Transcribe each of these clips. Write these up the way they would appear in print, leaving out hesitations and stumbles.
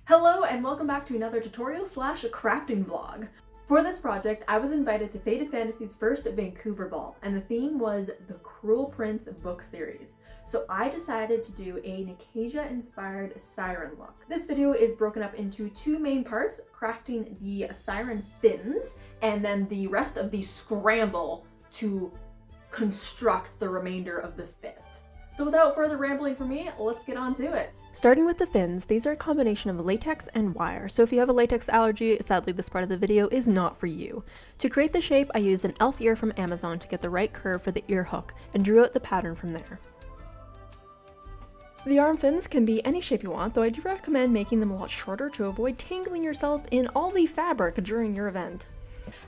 Hello and welcome back to another tutorial slash crafting vlog. For this project, I was invited to Faeted Fantasy's first Vancouver ball, and the theme was the Cruel Prince book series. So I decided to do a Nicasia-inspired siren look. This video is broken up into two main parts, crafting the Siren Fins, and then the rest of the scramble to construct the remainder of the fit. So without further rambling from me, let's get on to it. Starting with the fins, these are a combination of latex and wire, so if you have a latex allergy, sadly this part of the video is not for you. To create the shape, I used an elf ear from Amazon to get the right curve for the ear hook, and drew out the pattern from there. The arm fins can be any shape you want, though I do recommend making them a lot shorter to avoid tangling yourself in all the fabric during your event.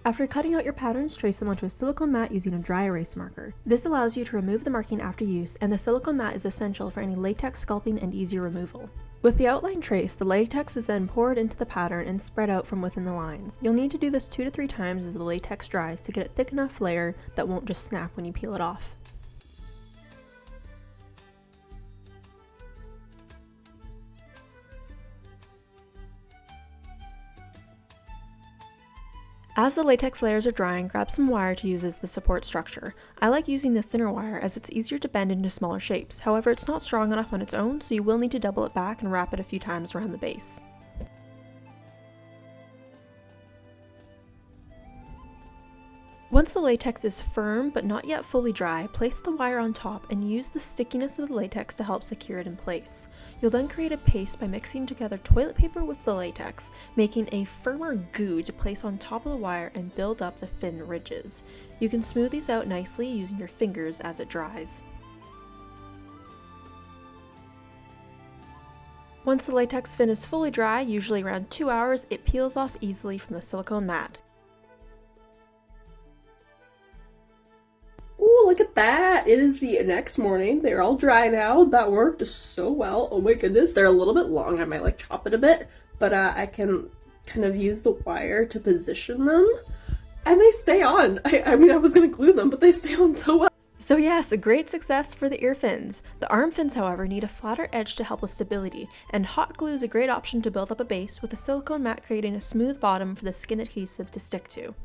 After cutting out your patterns, trace them onto a silicone mat using a dry erase marker. This allows you to remove the marking after use, and the silicone mat is essential for any latex sculpting and easy removal. With the outline traced, the latex is then poured into the pattern and spread out from within the lines. You'll need to do this 2 to 3 times as the latex dries to get a thick enough layer that won't just snap when you peel it off. As the latex layers are drying, grab some wire to use as the support structure. I like using the thinner wire as it's easier to bend into smaller shapes. However, it's not strong enough on its own, so you will need to double it back and wrap it a few times around the base. Once the latex is firm but not yet fully dry, place the wire on top and use the stickiness of the latex to help secure it in place. You'll then create a paste by mixing together toilet paper with the latex, making a firmer goo to place on top of the wire and build up the fin ridges. You can smooth these out nicely using your fingers as it dries. Once the latex fin is fully dry, usually around 2 hours, it peels off easily from the silicone mat. Oh, look at that! It is the next morning. They're all dry now. That worked so well. Oh my goodness, they're a little bit long. I might chop it a bit, but I can kind of use the wire to position them. And they stay on. I mean, I was gonna glue them, but they stay on so well. So yes, a great success for the ear fins. The arm fins, however, need a flatter edge to help with stability, and hot glue is a great option to build up a base, with a silicone mat creating a smooth bottom for the skin adhesive to stick to.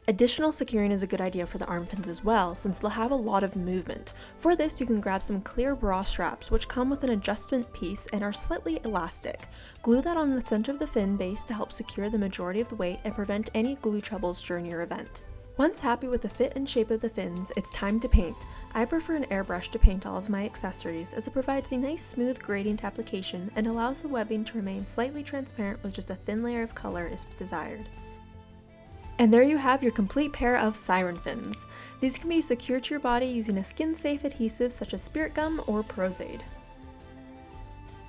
Additional securing is a good idea for the arm fins as well, since they'll have a lot of movement. For this, you can grab some clear bra straps, which come with an adjustment piece and are slightly elastic. Glue that on the center of the fin base to help secure the majority of the weight and prevent any glue troubles during your event. Once happy with the fit and shape of the fins, it's time to paint. I prefer an airbrush to paint all of my accessories, as it provides a nice smooth gradient application and allows the webbing to remain slightly transparent with just a thin layer of color if desired. And there you have your complete pair of siren fins. These can be secured to your body using a skin-safe adhesive such as spirit gum or Prozaid.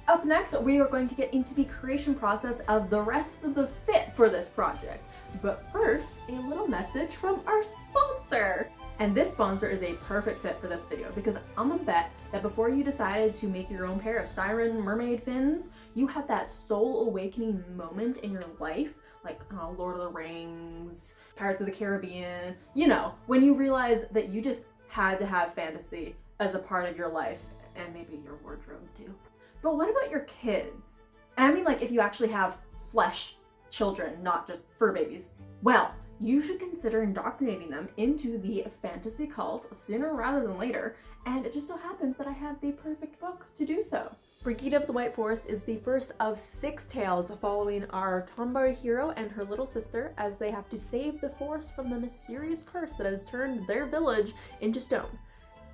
Up next, we are going to get into the creation process of the rest of the fit for this project. But first, a little message from our sponsor. And this sponsor is a perfect fit for this video because I'm gonna bet that before you decided to make your own pair of siren mermaid fins, you had that soul awakening moment in your life, like Lord of the Rings, Pirates of the Caribbean, you know, when you realized that you just had to have fantasy as a part of your life and maybe your wardrobe too. But what about your kids? And I mean, like, if you actually have flesh children, not just fur babies. Well, you should consider indoctrinating them into the fantasy cult sooner rather than later, and it just so happens that I have the perfect book to do so. Brigida of the White Forest is the first of 6 tales following our Tonbari hero and her little sister as they have to save the forest from the mysterious curse that has turned their village into stone.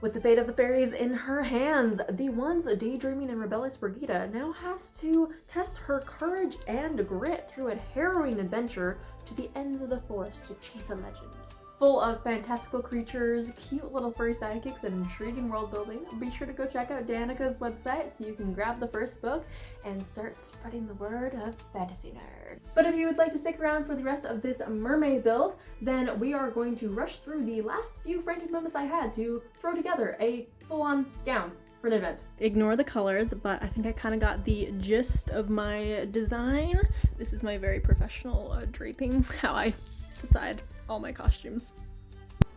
With the fate of the fairies in her hands, the once daydreaming and rebellious Brigida now has to test her courage and grit through a harrowing adventure to the ends of the forest to chase a legend. Full of fantastical creatures, cute little furry sidekicks, and intriguing world building, be sure to go check out Danica's website so you can grab the first book and start spreading the word of Fantasy Nerd. But if you would like to stick around for the rest of this mermaid build, then we are going to rush through the last few frantic moments I had to throw together a full-on gown for an event. Ignore the colors, but I think I kind of got the gist of my design. This is my very professional draping, how I decide all my costumes.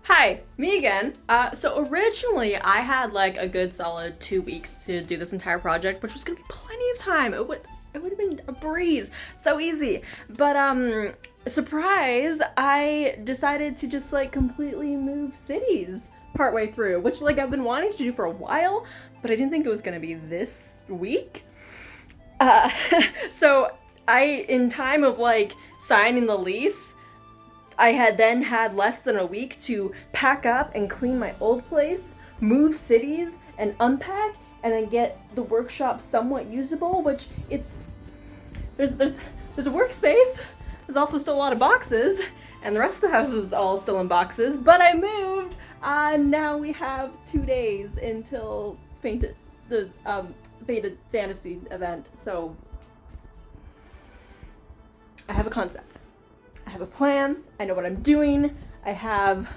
Hi, me again. So originally I had like a good solid 2 weeks to do this entire project, which was gonna be plenty of time. It would have been a breeze. So easy. But surprise, I decided to just like completely move cities partway through, which like I've been wanting to do for a while, but I didn't think it was gonna be this week. Uh, so in time of like signing the lease, I had then had less than a week to pack up and clean my old place, move cities, and unpack, and then get the workshop somewhat usable, which there's a workspace, there's also still a lot of boxes, and the rest of the house is all still in boxes, but I moved. Now we have 2 days until Faeted Fantasy event, so I have a concept. I have a plan, I know what I'm doing, I have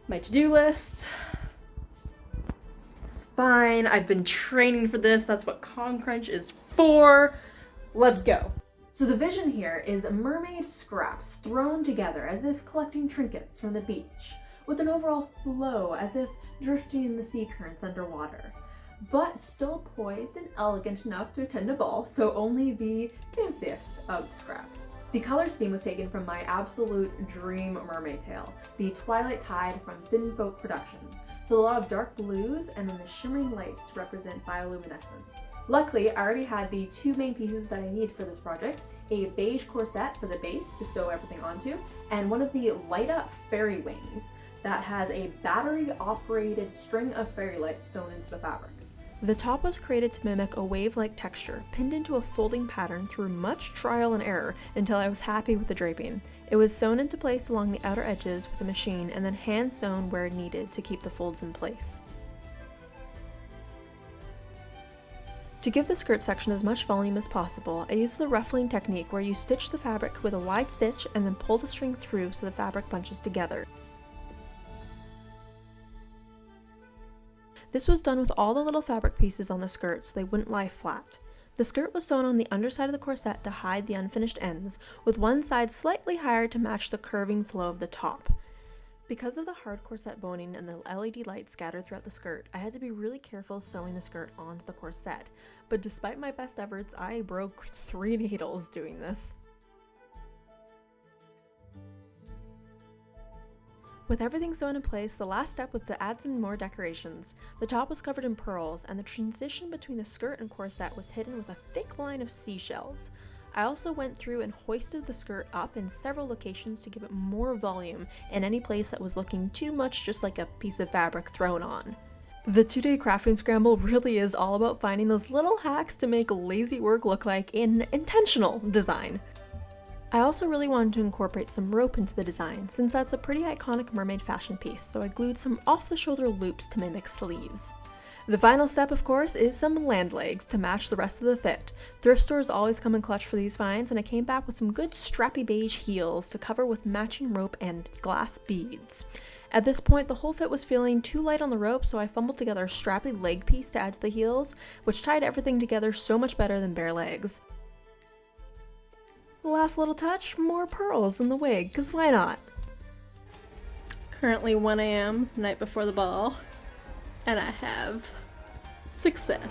my to-do list. It's fine, I've been training for this, that's what Con Crunch is for. Let's go. So the vision here is mermaid scraps thrown together as if collecting trinkets from the beach, with an overall flow as if drifting in the sea currents underwater, but still poised and elegant enough to attend a ball, so only the fanciest of scraps. The color scheme was taken from my absolute dream mermaid tale, the Twilight Tide from Thin Folk Productions, so a lot of dark blues and then the shimmering lights represent bioluminescence. Luckily, I already had the 2 main pieces that I need for this project, a beige corset for the base to sew everything onto, and one of the light up fairy wings that has a battery operated string of fairy lights sewn into the fabric. The top was created to mimic a wave-like texture, pinned into a folding pattern through much trial and error until I was happy with the draping. It was sewn into place along the outer edges with a machine and then hand sewn where needed to keep the folds in place. To give the skirt section as much volume as possible, I used the ruffling technique where you stitch the fabric with a wide stitch and then pull the string through so the fabric bunches together. This was done with all the little fabric pieces on the skirt so they wouldn't lie flat. The skirt was sewn on the underside of the corset to hide the unfinished ends, with one side slightly higher to match the curving flow of the top. Because of the hard corset boning and the LED lights scattered throughout the skirt, I had to be really careful sewing the skirt onto the corset, but despite my best efforts, I broke 3 needles doing this. With everything sewn in place, the last step was to add some more decorations. The top was covered in pearls, and the transition between the skirt and corset was hidden with a thick line of seashells. I also went through and hoisted the skirt up in several locations to give it more volume in any place that was looking too much just like a piece of fabric thrown on. The 2-day crafting scramble really is all about finding those little hacks to make lazy work look like an intentional design. I also really wanted to incorporate some rope into the design, since that's a pretty iconic mermaid fashion piece, so I glued some off-the-shoulder loops to mimic sleeves. The final step, of course, is some land legs to match the rest of the fit. Thrift stores always come in clutch for these finds, and I came back with some good strappy beige heels to cover with matching rope and glass beads. At this point, the whole fit was feeling too light on the rope, so I fumbled together a strappy leg piece to add to the heels, which tied everything together so much better than bare legs. Last little touch, more pearls in the wig, cause why not? Currently 1 a.m., night before the ball, and I have success.